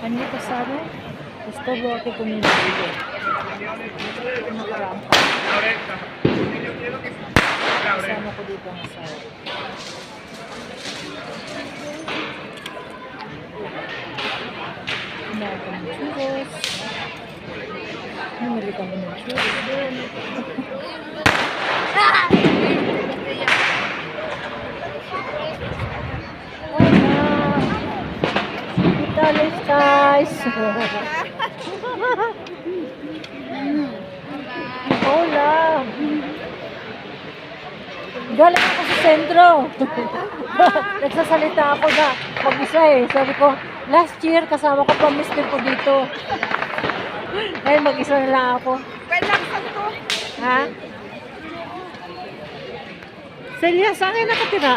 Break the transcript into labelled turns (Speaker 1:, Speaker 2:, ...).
Speaker 1: Ano pa sabi? Gusto mo ako kumilili. Nakaraan pa. Kasama ko dito ang asawa. Kumain kami ng churros. Namili kami ng churros doon. Italis guys. Hola. Galing ako sa sentro. Nagsasalita ako na mag-isa eh. Sabi ko, last year kasama ko pa mister ko dito. Ngayon mag-isa na lang ako. Ha? Celia, saan kayo nakatira?